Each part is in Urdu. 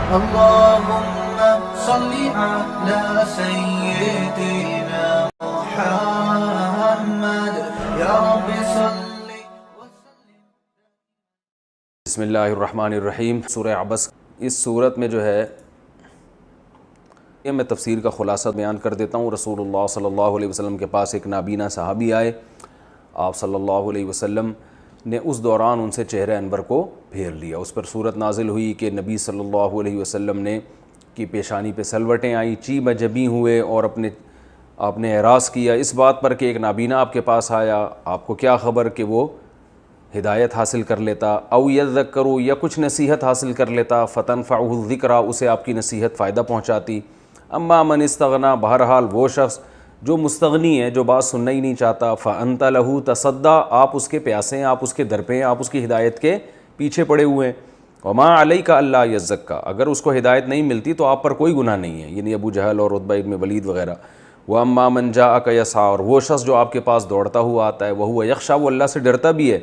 اللهم صل على سيدنا محمد یا رب صل وسلم. بسم اللہ الرحمن الرحیم. سورہ عبس. اس صورت میں جو ہے یہ میں تفسیر کا خلاصہ بیان کر دیتا ہوں. رسول اللہ صلی اللہ علیہ وسلم کے پاس ایک نابینا صحابی آئے. آپ صلی اللہ علیہ وسلم نے اس دوران ان سے چہرہ انور کو پھیر لیا. اس پر صورت نازل ہوئی کہ نبی صلی اللہ علیہ وسلم نے کی پیشانی پہ سلوٹیں آئیں, چیب جبی ہوئے اور آپ نے اعراض کیا اس بات پر کہ ایک نابینا آپ کے پاس آیا, آپ کو کیا خبر کہ وہ ہدایت حاصل کر لیتا, او یذکروا یا کچھ نصیحت حاصل کر لیتا, فتنفعہ الذکریٰ اسے آپ کی نصیحت فائدہ پہنچاتی. اما من استغنا بہرحال وہ شخص جو مستغنی ہے, جو بات سننا ہی نہیں چاہتا, فانت لہ تصدی آپ اس کے پیاسے ہیں, آپ اس کے در پہ ہیں, آپ اس کی ہدایت کے پیچھے پڑے ہوئے ہیں. وما علیک الا یزکیٰ اگر اس کو ہدایت نہیں ملتی تو آپ پر کوئی گناہ نہیں ہے, یعنی ابو جہل اور عتبہ ابن ولید وغیرہ. واما من جاءک یسعی اور وہ شخص جو آپ کے پاس دوڑتا ہوا آتا ہے, وہو یخشی وہ اللہ سے ڈرتا بھی ہے,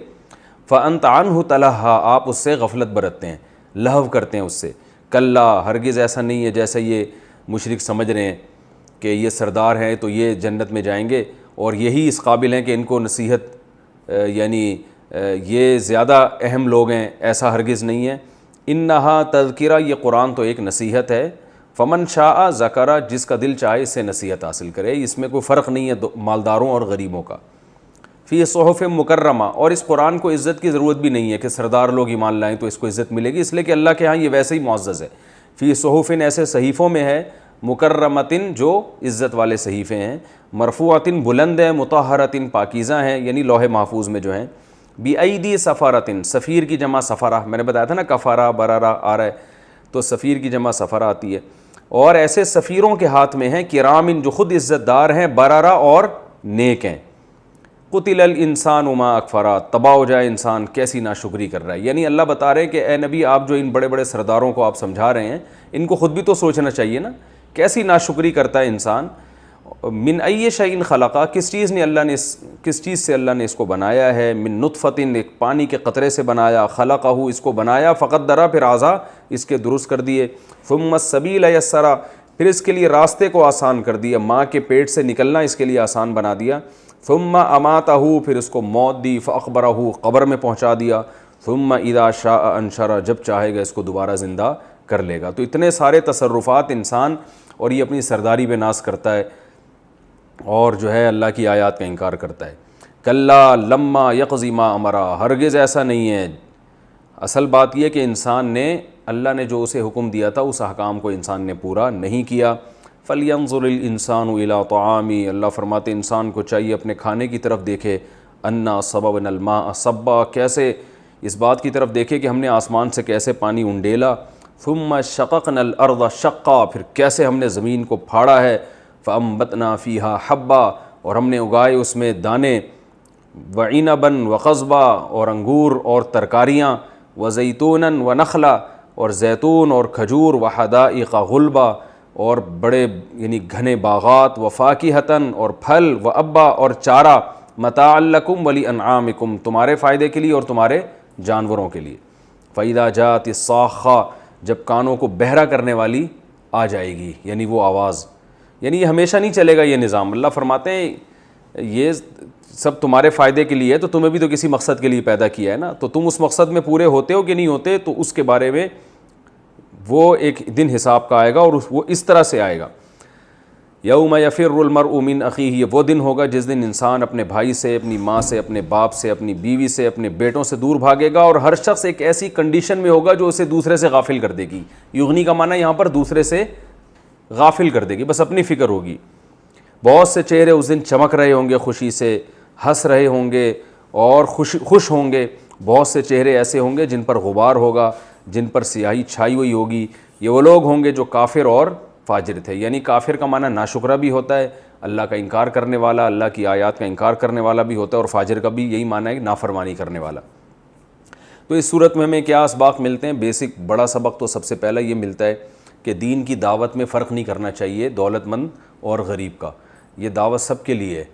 فانت عنہ تلہی آپ اس سے غفلت برتتے ہیں, لہو کرتے ہیں اس سے. کلا ہرگز ایسا نہیں ہے جیسے یہ مشرک سمجھ رہے ہیں کہ یہ سردار ہیں تو یہ جنت میں جائیں گے اور یہی اس قابل ہیں کہ ان کو نصیحت یعنی یہ زیادہ اہم لوگ ہیں. ایسا ہرگز نہیں ہے. انہا تذکرہ یہ قرآن تو ایک نصیحت ہے. فمن شاء ذکر جس کا دل چاہے اس سے نصیحت حاصل کرے, اس میں کوئی فرق نہیں ہے مالداروں اور غریبوں کا. فی صحف مکرمہ اور اس قرآن کو عزت کی ضرورت بھی نہیں ہے کہ سردار لوگ ایمان لائیں تو اس کو عزت ملے گی, اس لیے کہ اللہ کے ہاں یہ ویسے ہی معزز ہے. فی صحف ایسے صحیفوں میں ہے, مکرمتن جو عزت والے صحیفے ہیں, مرفوعتن بلند ہیں, مطہرتن پاکیزہ ہیں یعنی لوح محفوظ میں جو ہیں, بِأَيْدِي سفارتن سفیر کی جمع سفرہ, میں نے بتایا تھا نا کفارہ برارہ آ رہا ہے تو سفیر کی جمع سفرہ آتی ہے. اور ایسے سفیروں کے ہاتھ میں ہیں کرامن جو خود عزت دار ہیں, برارہ اور نیک ہیں. قتل الانسان ما اکفرا تباہ ہو جائے انسان کیسی ناشکری کر رہا ہے. یعنی اللہ بتا رہے ہیں کہ اے نبی آپ جو ان بڑے بڑے سرداروں کو آپ سمجھا رہے ہیں ان کو خود بھی تو سوچنا چاہیے نا, کیسی ناشکری کرتا ہے انسان. من ای شیء خلقہ کس چیز سے اللہ نے اس کو بنایا ہے. من نطفۃ ایک پانی کے قطرے سے بنایا, خلقہ اس کو بنایا, فقدرہ پھر اعضاء اس کے درست کر دیے, ثم السبیل یسرہ پھر اس کے لیے راستے کو آسان کر دیا, ماں کے پیٹ سے نکلنا اس کے لیے آسان بنا دیا. ثم اماتہ پھر اس کو موت دی, فاخبرہ قبر میں پہنچا دیا, ثم اذا شاء انشرہ جب چاہے گا اس کو دوبارہ زندہ کر لے گا. تو اتنے سارے تصرفات انسان, اور یہ اپنی سرداری پہ ناز کرتا ہے اور جو ہے اللہ کی آیات کا انکار کرتا ہے. کلا لما یقضی ما امرہ ہرگز ایسا نہیں ہے. اصل بات یہ کہ انسان نے اللہ نے جو اسے حکم دیا تھا اس احکام کو انسان نے پورا نہیں کیا. فَلْيَنظُرِ الْإِنسَانُ إِلَىٰ طَعَامِهِ اللہ فرماتے انسان کو چاہیے اپنے کھانے کی طرف دیکھے. اَنَّا صَبَبْنَا الْمَاءَ صَبًّا کیسے اس بات کی طرف دیکھے کہ ہم نے آسمان سے کیسے پانی انڈیلا. ثُمَّ شَقَقْنَا الْأَرْضَ شَقًّا پھر کیسے ہم نے زمین کو پھاڑا ہے. فَأَنبَتْنَا فِيهَا حَبًّا اور ہم نے اگائے اس میں دانے, وَعِنَبًا وَقَضْبًا اور انگور اور ترکاریاں, وَزَيْتُونًا وَنَخْلًا اور زیتون اور کھجور, وَحَدَائِقَ غُلْبًا اور بڑے یعنی گھنے باغات, وفاکہۃً اور پھل, وابا اور چارہ, متاعا لکم ولانعامکم تمہارے فائدے کے لیے اور تمہارے جانوروں کے لیے. فاذا جاءت الصاخہ جب کانوں کو بہرا کرنے والی آ جائے گی, یعنی وہ آواز, یعنی یہ ہمیشہ نہیں چلے گا یہ نظام. اللہ فرماتے ہیں یہ سب تمہارے فائدے کے لیے ہے, تو تمہیں بھی تو کسی مقصد کے لیے پیدا کیا ہے نا, تو تم اس مقصد میں پورے ہوتے ہو کہ نہیں ہوتے, تو اس کے بارے میں وہ ایک دن حساب کا آئے گا, اور وہ اس طرح سے آئے گا. یوم یفر المرء من اخیہ یہ وہ دن ہوگا جس دن انسان اپنے بھائی سے, اپنی ماں سے, اپنے باپ سے, اپنی بیوی سے, اپنے بیٹوں سے دور بھاگے گا, اور ہر شخص ایک ایسی کنڈیشن میں ہوگا جو اسے دوسرے سے غافل کر دے گی. یغنی کا معنی یہاں پر دوسرے سے غافل کر دے گی, بس اپنی فکر ہوگی. بہت سے چہرے اس دن چمک رہے ہوں گے, خوشی سے ہنس رہے ہوں گے اور خوش ہوں گے. بہت سے چہرے ایسے ہوں گے جن پر غبار ہوگا, جن پر سیاہی چھائی ہوئی ہوگی. یہ وہ لوگ ہوں گے جو کافر اور فاجر تھے. یعنی کافر کا معنی ناشکرہ بھی ہوتا ہے, اللہ کا انکار کرنے والا, اللہ کی آیات کا انکار کرنے والا بھی ہوتا ہے, اور فاجر کا بھی یہی معنی ہے نافرمانی کرنے والا. تو اس صورت میں ہمیں کیا اسباق ملتے ہیں؟ بیسک بڑا سبق تو سب سے پہلا یہ ملتا ہے کہ دین کی دعوت میں فرق نہیں کرنا چاہیے دولت مند اور غریب کا. یہ دعوت سب کے لیے ہے.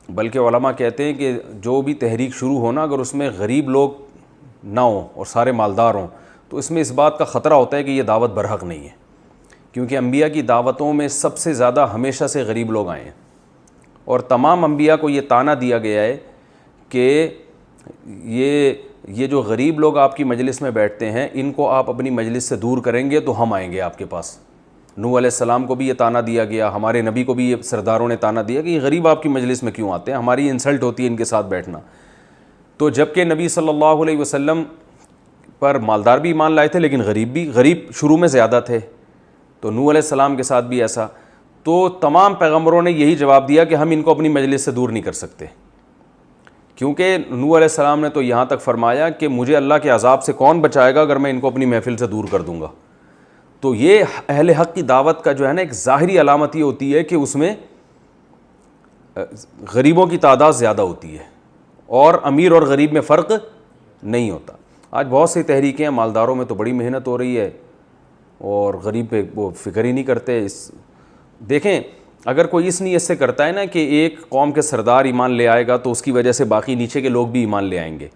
بلکہ علماء کہتے ہیں کہ جو بھی تحریک شروع ہونا, اگر اس میں غریب لوگ نہ ہوں اور سارے مالدار ہوں, تو اس میں اس بات کا خطرہ ہوتا ہے کہ یہ دعوت برحق نہیں ہے، کیونکہ انبیاء کی دعوتوں میں سب سے زیادہ ہمیشہ سے غریب لوگ آئے ہیں، اور تمام انبیاء کو یہ طعنہ دیا گیا ہے کہ یہ جو غریب لوگ آپ کی مجلس میں بیٹھتے ہیں ان کو آپ اپنی مجلس سے دور کریں گے تو ہم آئیں گے آپ کے پاس۔ نوح علیہ السلام کو بھی یہ طعنہ دیا گیا، ہمارے نبی کو بھی یہ سرداروں نے طعنہ دیا کہ یہ غریب آپ کی مجلس میں کیوں آتے ہیں، ہماری انسلٹ ہوتی ہے ان کے ساتھ بیٹھنا۔ تو جب کہ نبی صلی اللہ علیہ وسلم پر مالدار بھی ایمان لائے تھے لیکن غریب شروع میں زیادہ تھے، تو نوح علیہ السلام کے ساتھ بھی ایسا، تو تمام پیغمبروں نے یہی جواب دیا کہ ہم ان کو اپنی مجلس سے دور نہیں کر سکتے، کیونکہ نوح علیہ السلام نے تو یہاں تک فرمایا کہ مجھے اللہ کے عذاب سے کون بچائے گا اگر میں ان کو اپنی محفل سے دور کر دوں گا۔ تو یہ اہل حق کی دعوت کا جو ہے نا ایک ظاہری علامت یہ ہوتی ہے کہ اس میں غریبوں کی تعداد زیادہ ہوتی ہے اور امیر اور غریب میں فرق نہیں ہوتا۔ آج بہت سی تحریکیں ہیں، مالداروں میں تو بڑی محنت ہو رہی ہے اور غریب پہ وہ فکر ہی نہیں کرتے۔ دیکھیں اگر کوئی اس نیت سے کرتا ہے نا کہ ایک قوم کے سردار ایمان لے آئے گا تو اس کی وجہ سے باقی نیچے کے لوگ بھی ایمان لے آئیں گے،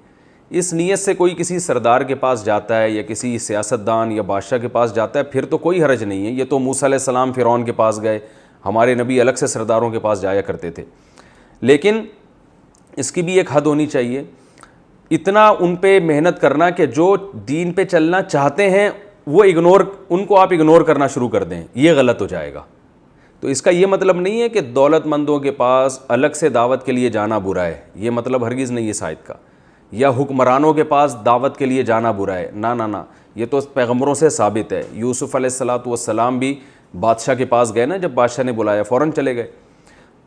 اس نیت سے کوئی کسی سردار کے پاس جاتا ہے یا کسی سیاستدان یا بادشاہ کے پاس جاتا ہے پھر تو کوئی حرج نہیں ہے۔ یہ تو موسیٰ علیہ السلام فرعون کے پاس گئے، ہمارے نبی الگ سے سرداروں کے پاس جایا کرتے تھے، لیکن اس کی بھی ایک حد ہونی چاہیے۔ اتنا ان پہ محنت کرنا کہ جو دین پہ چلنا چاہتے ہیں وہ ان کو آپ اگنور کرنا شروع کر دیں، یہ غلط ہو جائے گا۔ تو اس کا یہ مطلب نہیں ہے کہ دولت مندوں کے پاس الگ سے دعوت کے لیے جانا برا ہے، یہ مطلب ہرگز نہیں ہے آیت کا، یا حکمرانوں کے پاس دعوت کے لیے جانا برا ہے، نہ، یہ تو پیغمبروں سے ثابت ہے۔ یوسف علیہ السلام بھی بادشاہ کے پاس گئے نا، جب بادشاہ نے بلایا فوراً چلے گئے۔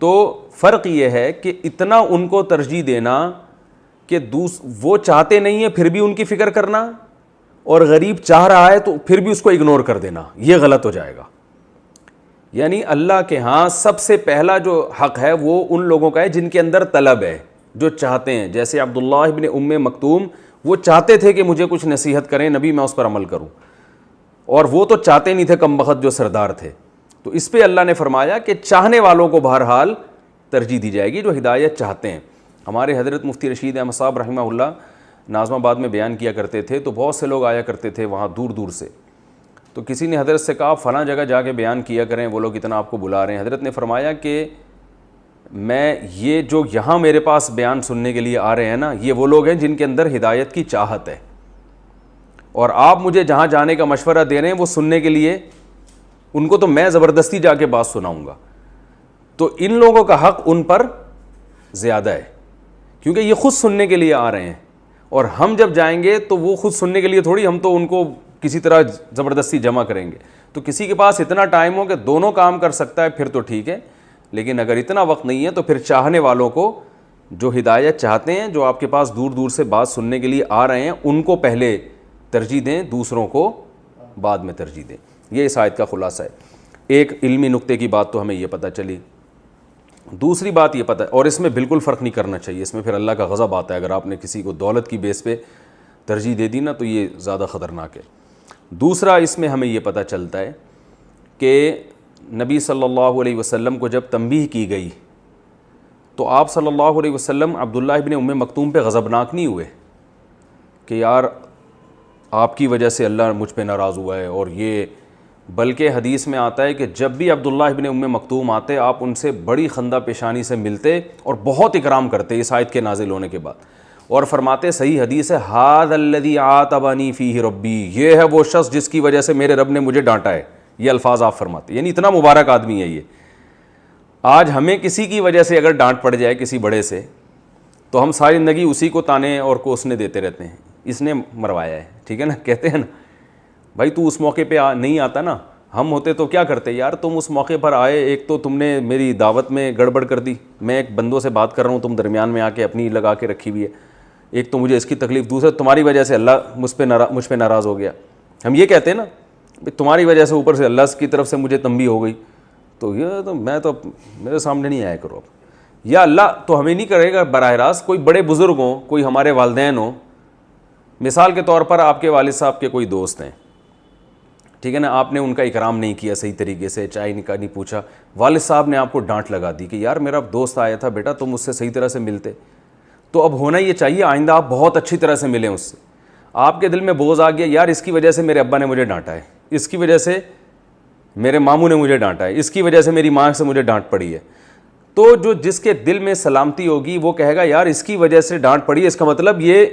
تو فرق یہ ہے کہ اتنا ان کو ترجیح دینا کہ وہ چاہتے نہیں ہیں پھر بھی ان کی فکر کرنا، اور غریب چاہ رہا ہے تو پھر بھی اس کو اگنور کر دینا، یہ غلط ہو جائے گا۔ یعنی اللہ کے ہاں سب سے پہلا جو حق ہے وہ ان لوگوں کا ہے جن کے اندر طلب ہے، جو چاہتے ہیں، جیسے عبداللہ ابن ام مکتوم، وہ چاہتے تھے کہ مجھے کچھ نصیحت کریں نبی، میں اس پر عمل کروں، اور وہ تو چاہتے نہیں تھے کم بخت جو سردار تھے۔ تو اس پہ اللہ نے فرمایا کہ چاہنے والوں کو بہرحال ترجیح دی جائے گی، جو ہدایت چاہتے ہیں۔ ہمارے حضرت مفتی رشید احمد صاحب رحمہ اللہ ناظم آباد میں بیان کیا کرتے تھے، تو بہت سے لوگ آیا کرتے تھے وہاں دور دور سے، تو کسی نے حضرت سے کہا فلاں جگہ جا کے بیان کیا کریں، وہ لوگ اتنا آپ کو بلا رہے ہیں۔ حضرت نے فرمایا کہ میں یہ جو یہاں میرے پاس بیان سننے کے لیے آ رہے ہیں نا، یہ وہ لوگ ہیں جن کے اندر ہدایت کی چاہت ہے، اور آپ مجھے جہاں جانے کا مشورہ دے رہے ہیں وہ سننے کے لیے، ان کو تو میں زبردستی جا کے بات سناؤں گا۔ تو ان لوگوں کا حق ان پر زیادہ ہے، کیونکہ یہ خود سننے کے لیے آ رہے ہیں، اور ہم جب جائیں گے تو وہ خود سننے کے لیے تھوڑی، ہم تو ان کو کسی طرح زبردستی جمع کریں گے۔ تو کسی کے پاس اتنا ٹائم ہو کہ دونوں کام کر سکتا ہے پھر تو ٹھیک ہے، لیکن اگر اتنا وقت نہیں ہے تو پھر چاہنے والوں کو، جو ہدایت چاہتے ہیں، جو آپ کے پاس دور دور سے بات سننے کے لیے آ رہے ہیں، ان کو پہلے ترجیح دیں، دوسروں کو بعد میں ترجیح دیں۔ یہ اس آیت کا خلاصہ ہے۔ ایک علمی نقطے کی بات تو ہمیں یہ پتہ چلی، دوسری بات یہ پتہ، اور اس میں بالکل فرق نہیں کرنا چاہیے، اس میں پھر اللہ کا غضب آتا ہے اگر آپ نے کسی کو دولت کی بیس پہ ترجیح دے دی نا، تو یہ زیادہ خطرناک ہے۔ دوسرا اس میں ہمیں یہ پتہ چلتا ہے کہ نبی صلی اللہ علیہ وسلم کو جب تنبیہ کی گئی تو آپ صلی اللہ علیہ وسلم عبداللہ ابن ام مکتوم پہ غضبناک نہیں ہوئے کہ یار آپ کی وجہ سے اللہ مجھ پہ ناراض ہوا ہے اور یہ، بلکہ حدیث میں آتا ہے کہ جب بھی عبداللہ ابن ام مکتوم آتے آپ ان سے بڑی خندہ پیشانی سے ملتے اور بہت اکرام کرتے اس آیت کے نازل ہونے کے بعد، اور فرماتے، صحیح حدیث ہے، ھذا الذی عاتبنی فیہ ربی، یہ ہے وہ شخص جس کی وجہ سے میرے رب نے مجھے ڈانٹا ہے، یہ الفاظ آپ فرماتے، یعنی اتنا مبارک آدمی ہے یہ۔ آج ہمیں کسی کی وجہ سے اگر ڈانٹ پڑ جائے کسی بڑے سے تو ہم ساری زندگی اسی کو تانے اور کوسنے دیتے رہتے ہیں، اس نے مروایا ہے، ٹھیک ہے نا، کہتے ہیں نا بھائی تو اس موقع پہ نہیں آتا نا، ہم ہوتے تو کیا کرتے، یار تم اس موقع پر آئے، ایک تو تم نے میری دعوت میں گڑبڑ کر دی، میں ایک بندوں سے بات کر رہا ہوں، تم درمیان میں آ کے اپنی لگا کے رکھی ہوئی ہے، ایک تو مجھے اس کی تکلیف، دوسرے تمہاری وجہ سے اللہ مجھ پہ ناراض ہو گیا۔ ہم یہ کہتے ہیں نا، تمہاری وجہ سے اوپر سے اللہ کی طرف سے مجھے تنبیہ ہو گئی، تو یہ تو میں تو میرے سامنے نہیں آیا کرو اب، یا اللہ تو ہمیں نہیں کرے گا براہ راست، کوئی بڑے بزرگ ہوں، کوئی ہمارے والدین ہوں، مثال کے طور پر آپ کے والد صاحب کے کوئی دوست ہیں، ٹھیک ہے نا، آپ نے ان کا اکرام نہیں کیا صحیح طریقے سے، چائے نہیں پوچھا، والد صاحب نے آپ کو ڈانٹ لگا دی کہ یار میرا دوست آیا تھا بیٹا تم اس سے صحیح طرح سے ملتے، تو اب ہونا یہ چاہیے آئندہ آپ بہت اچھی طرح سے ملیں اس سے۔ آپ کے دل میں بغض آ گیا، یار اس کی وجہ سے میرے ابا نے مجھے ڈانٹا ہے، اس کی وجہ سے میرے ماموں نے مجھے ڈانٹا ہے، اس کی وجہ سے میری ماں سے مجھے ڈانٹ پڑی ہے، تو جس کے دل میں سلامتی ہوگی وہ کہے گا یار اس کی وجہ سے ڈانٹ پڑی ہے، اس کا مطلب یہ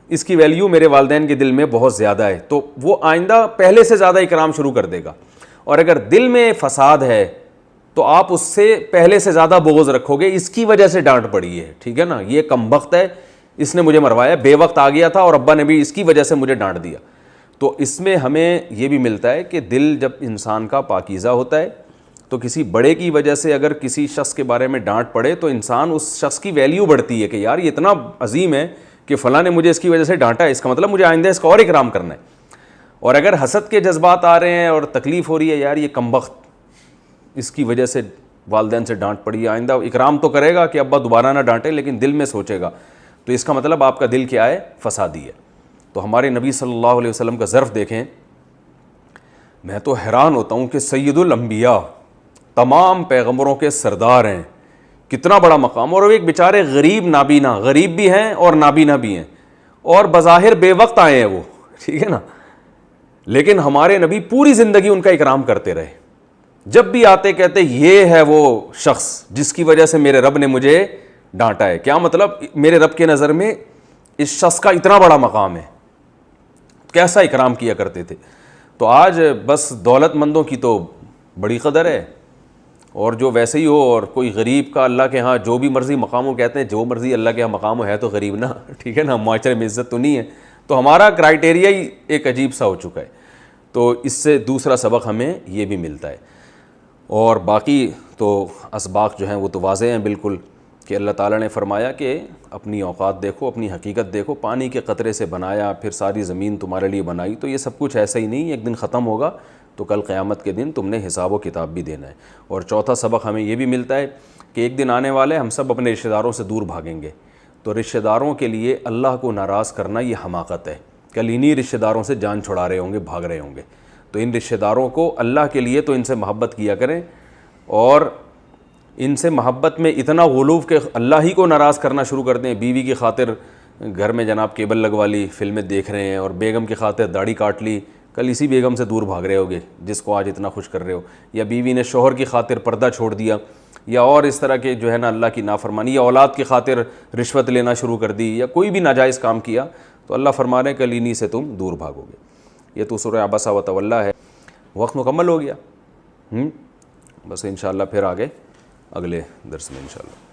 اس کی ویلیو میرے والدین کے دل میں بہت زیادہ ہے، تو وہ آئندہ پہلے سے زیادہ اکرام شروع کر دے گا۔ اور اگر دل میں فساد ہے تو آپ اس سے پہلے سے زیادہ بغض رکھو گے، اس کی وجہ سے ڈانٹ پڑی ہے، ٹھیک ہے نا، یہ کم بخت ہے، اس نے مجھے مروایا، بے وقت آ گیا تھا اور ابا نے بھی اس کی وجہ سے مجھے ڈانٹ دیا۔ تو اس میں ہمیں یہ بھی ملتا ہے کہ دل جب انسان کا پاکیزہ ہوتا ہے تو کسی بڑے کی وجہ سے اگر کسی شخص کے بارے میں ڈانٹ پڑے تو انسان اس شخص کی ویلیو بڑھتی ہے کہ یار یہ اتنا عظیم ہے کہ فلاں نے مجھے اس کی وجہ سے ڈانٹا ہے، اس کا مطلب مجھے آئندہ اس کا اور اکرام کرنا ہے۔ اور اگر حسد کے جذبات آ رہے ہیں اور تکلیف ہو رہی ہے، یار یہ کمبخت اس کی وجہ سے والدین سے ڈانٹ پڑی ہے، آئندہ اکرام تو کرے گا کہ ابا دوبارہ نہ ڈانٹے، لیکن دل میں سوچے گا، تو اس کا مطلب آپ کا دل کیا ہے؟ فسادی ہے۔ تو ہمارے نبی صلی اللہ علیہ وسلم کا ظرف دیکھیں، میں تو حیران ہوتا ہوں کہ سید الانبیاء، تمام پیغمبروں کے سردار ہیں، کتنا بڑا مقام، اور وہ ایک بیچارے غریب نابینا، غریب بھی ہیں اور نابینا بھی ہیں، اور بظاہر بے وقت آئے ہیں وہ، ٹھیک ہے نا، لیکن ہمارے نبی پوری زندگی ان کا اکرام کرتے رہے، جب بھی آتے کہتے یہ ہے وہ شخص جس کی وجہ سے میرے رب نے مجھے ڈانٹا ہے۔ کیا مطلب؟ میرے رب کے نظر میں اس شخص کا اتنا بڑا مقام ہے، کیسا اکرام کیا کرتے تھے۔ تو آج بس دولت مندوں کی تو بڑی قدر ہے، اور جو ویسے ہی ہو، اور کوئی غریب کا اللہ کے ہاں جو بھی مرضی مقام ہو، کہتے ہیں جو مرضی اللہ کے ہاں مقام ہو، ہے تو غریب نا، ٹھیک ہے نا، معاشرے میں عزت تو نہیں ہے۔ تو ہمارا کرائٹیریا ہی ایک عجیب سا ہو چکا ہے۔ تو اس سے دوسرا سبق ہمیں یہ بھی ملتا ہے، اور باقی تو اسباق جو ہیں وہ تو واضح ہیں بالکل، کہ اللہ تعالیٰ نے فرمایا کہ اپنی اوقات دیکھو، اپنی حقیقت دیکھو، پانی کے قطرے سے بنایا، پھر ساری زمین تمہارے لیے بنائی، تو یہ سب کچھ ایسا ہی نہیں، ایک دن ختم ہوگا، تو کل قیامت کے دن تم نے حساب و کتاب بھی دینا ہے۔ اور چوتھا سبق ہمیں یہ بھی ملتا ہے کہ ایک دن آنے والے ہم سب اپنے رشتہ داروں سے دور بھاگیں گے، تو رشتہ داروں کے لیے اللہ کو ناراض کرنا یہ حماقت ہے، کل انہی رشتہ داروں سے جان چھڑا رہے ہوں گے، بھاگ رہے ہوں گے۔ تو ان رشتہ داروں کو اللہ کے لیے تو ان سے محبت کیا کریں، اور ان سے محبت میں اتنا غلو کہ اللہ ہی کو ناراض کرنا شروع کر دیں، بیوی کی خاطر گھر میں جناب کیبل لگوا لی، فلمیں دیکھ رہے ہیں، اور بیگم کی خاطر داڑھی کاٹ لی، کل اسی بیگم سے دور بھاگ رہے ہوگے جس کو آج اتنا خوش کر رہے ہو، یا بیوی نے شوہر کی خاطر پردہ چھوڑ دیا، یا اور اس طرح کے جو ہے نا اللہ کی نافرمانی، یا اولاد کی خاطر رشوت لینا شروع کر دی، یا کوئی بھی ناجائز کام کیا، تو اللہ فرما رہے ہیں کل انہی سے تم دور بھاگو گے۔ یہ تو سورہ عبسہ وتولیٰ ہے۔ وقت مکمل ہو گیا، بس انشاءاللہ پھر آگے اگلے درس میں انشاءاللہ۔